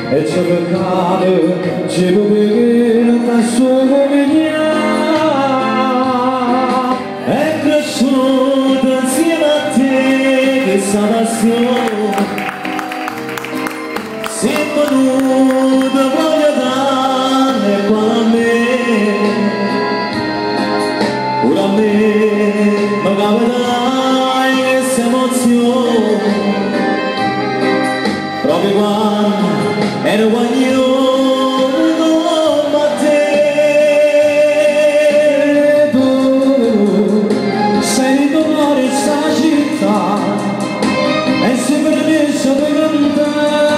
E c'è peccato, ci vuole da solo venire. È cresciuto insieme a te questa passione, si è venuta voglia darne qua a me, pure a me mi capirai questa emozione, proprio quando ero guaglione con te. Tu sei ritornato in sta città e si permessa di cantare,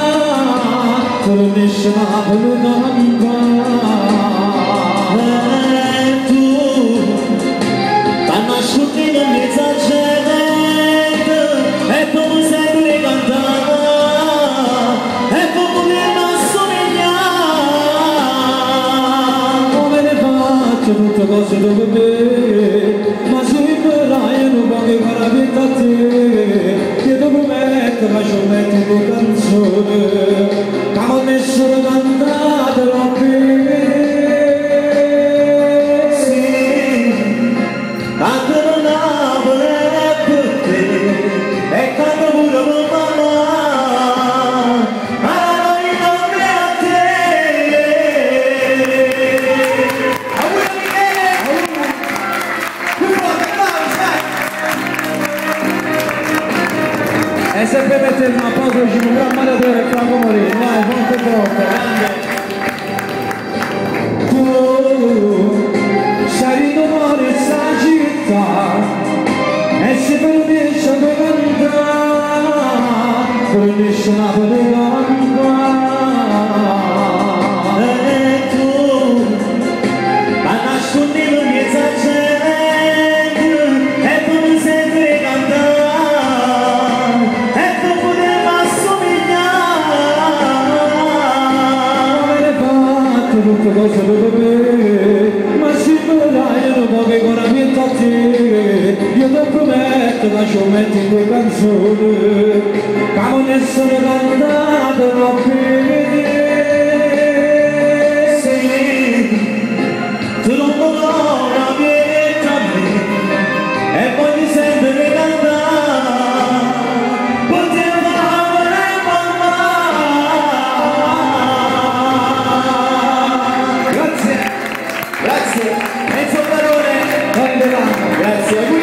permessa di cantare. Tu t'hanno asciuttito in mezzo a gente e poi sei di cantare. Tutte cose dove me, ma se vorrai non voglio fare la vita a te, che dopo metto, ma ci metto una canzone, che ho messo la cantata a me. Sì, tanto non amo per te, e canto pure per mamma. E se permettete un applauso ci un gran maratone Franco Morini, vai, molto troppo, tu sei ritornato in sta città e si permessa di cantare, permessa di cantare. E tu hai nascondito in mezzo a gente e tu mi senti cantare. Tutte cose per me, ma se vorrai non voglio con la vita a te, io ti prometto che ci metti due canzoni, che non essere cantate a me. Sì, tu non vuoi la vita a me, e poi mi senti cantare. Grazie.